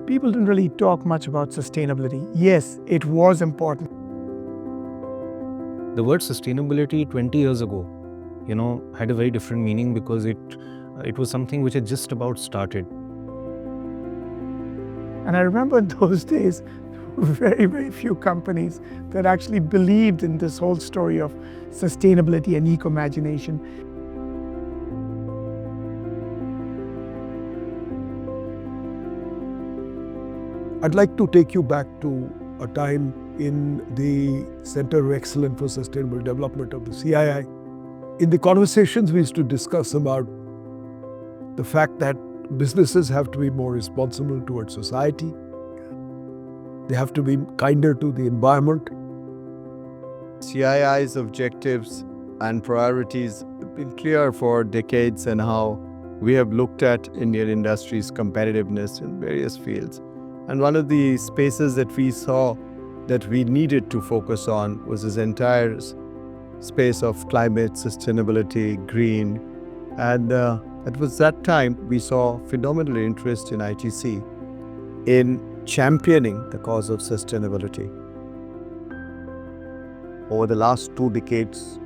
people didn't really talk much about sustainability. Yes, it was important. The word sustainability 20 years ago, had a very different meaning because it was something which had just about started. And I remember in those days, very, very few companies that actually believed in this whole story of sustainability and eco-imagination. I'd like to take you back to a time in the Centre of Excellence for Sustainable Development of the CII. In the conversations, we used to discuss about the fact that businesses have to be more responsible towards society. They have to be kinder to the environment. CII's objectives and priorities have been clear for decades, and how we have looked at Indian industry's competitiveness in various fields. And one of the spaces that we saw that we needed to focus on was this entire space of climate, sustainability, green. And it was that time we saw phenomenal interest in ITC in championing the cause of sustainability. Over the last 2 decades,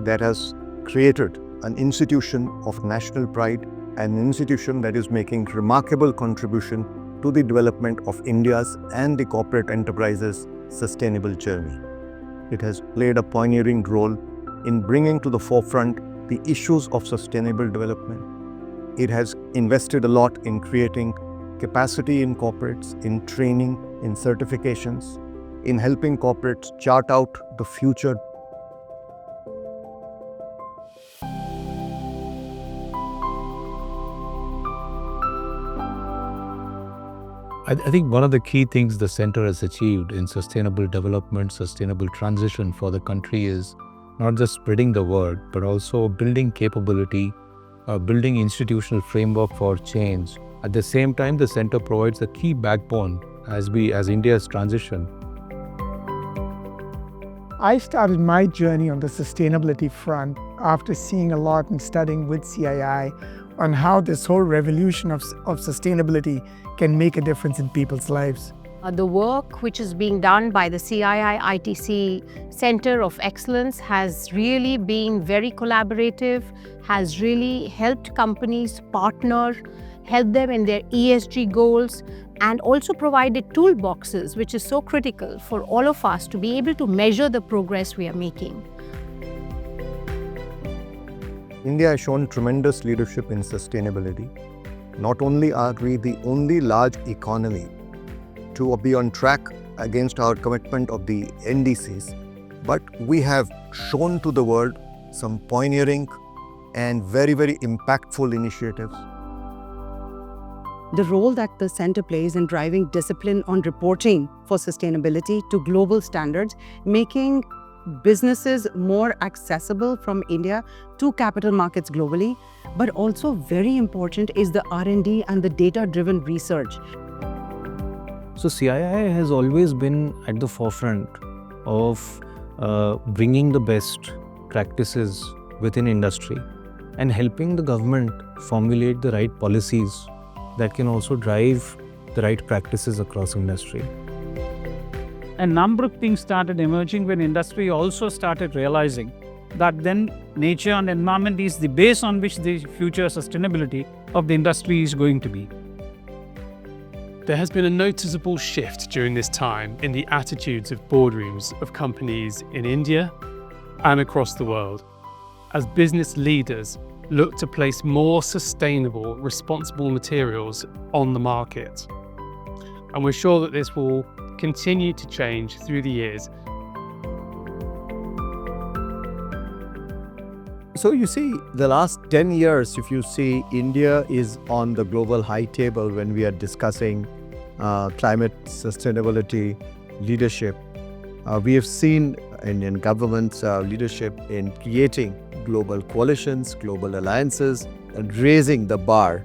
that has created an institution of national pride, an institution that is making remarkable contribution to the development of India's and the corporate enterprises' sustainable journey. It has played a pioneering role in bringing to the forefront the issues of sustainable development. It has invested a lot in creating capacity in corporates, in training, in certifications, in helping corporates chart out the future. I think one of the key things the center has achieved in sustainable development, sustainable transition for the country is not just spreading the word, but also building capability, building institutional framework for change. At the same time, the center provides a key backbone as India's transition. I started my journey on the sustainability front after seeing a lot and studying with CII on how this whole revolution of sustainability can make a difference in people's lives. The work which is being done by the CII ITC Centre of Excellence has really been very collaborative, has really helped companies partner, help them in their ESG goals, and also provided toolboxes, which is so critical for all of us to be able to measure the progress we are making. India has shown tremendous leadership in sustainability. Not only are we the only large economy to be on track against our commitment of the NDCs, but we have shown to the world some pioneering and very, very impactful initiatives. The role that the center plays in driving discipline on reporting for sustainability to global standards, making businesses more accessible from India to capital markets globally, but also very important is the R&D and the data-driven research. So CII has always been at the forefront of bringing the best practices within industry and helping the government formulate the right policies that can also drive the right practices across industry. A number of things started emerging when industry also started realizing that then nature and environment is the base on which the future sustainability of the industry is going to be. There has been a noticeable shift during this time in the attitudes of boardrooms of companies in India and across the world, as business leaders look to place more sustainable, responsible materials on the market. And we're sure that this will continue to change through the years. So you see, the last 10 years, if you see, India is on the global high table when we are discussing climate sustainability leadership. We have seen Indian government's leadership in creating global coalitions, global alliances, and raising the bar.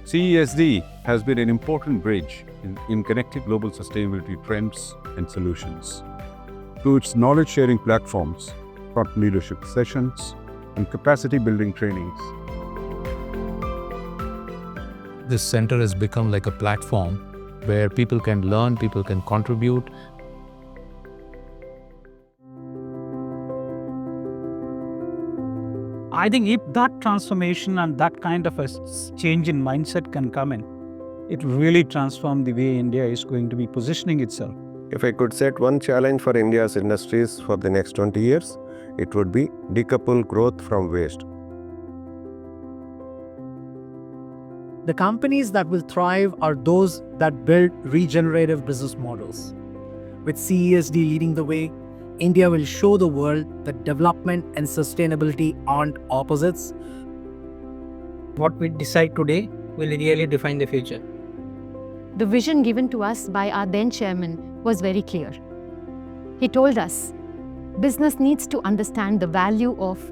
CESD has been an important bridge in connecting global sustainability trends and solutions. Through its knowledge-sharing platforms, thought leadership sessions, and capacity-building trainings. this center has become like a platform where people can learn, people can contribute. I think if that transformation and that kind of a change in mindset can come in, it will really transform the way India is going to be positioning itself. If I could set one challenge for India's industries for the next 20 years, it would be decouple growth from waste. The companies that will thrive are those that build regenerative business models. With CESD leading the way, India will show the world that development and sustainability aren't opposites. What we decide today will really define the future. The vision given to us by our then chairman was very clear. He told us, business needs to understand the value of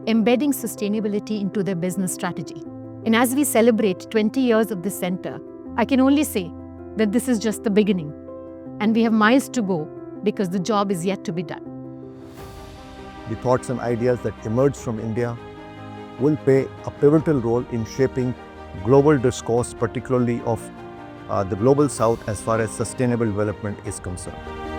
embedding sustainability into their business strategy. And as we celebrate 20 years of this center, I can only say that this is just the beginning. And we have miles to go because the job is yet to be done. The thoughts and ideas that emerge from India will play a pivotal role in shaping global discourse, particularly of the global south as far as sustainable development is concerned.